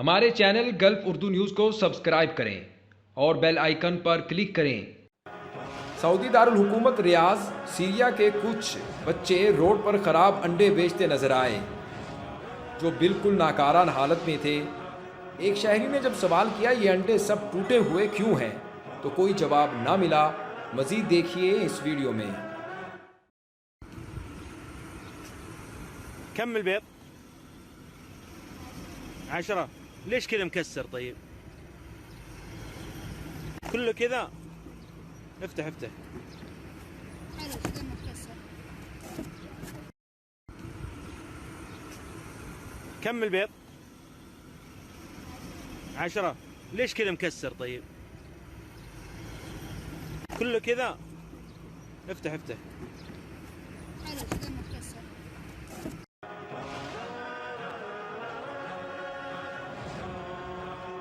हमारे channel gulf Urdu न्यूज़ को सब्सक्राइब करें और बेल आइकन पर क्लिक करें। सऊदी दारुल हुकूमत रियाज, सीरिया के कुछ बच्चे रोड पर खराब अंडे बेचते नजर आए जो बिल्कुल नाकारान हालत में थे। एक शहरी ने जब सवाल किया ये अंडे सब टूटे हुए क्यों हैं, तो कोई जवाब ना मिला। मजीद देखिए इस वीडियो में। كم البيض؟ 10. ليش كذا مكسر؟ طيب كله كذا. افتح حلو كذا متكسر. كم البيض؟ 10. ليش كذا مكسر؟ طيب كله كذا. افتح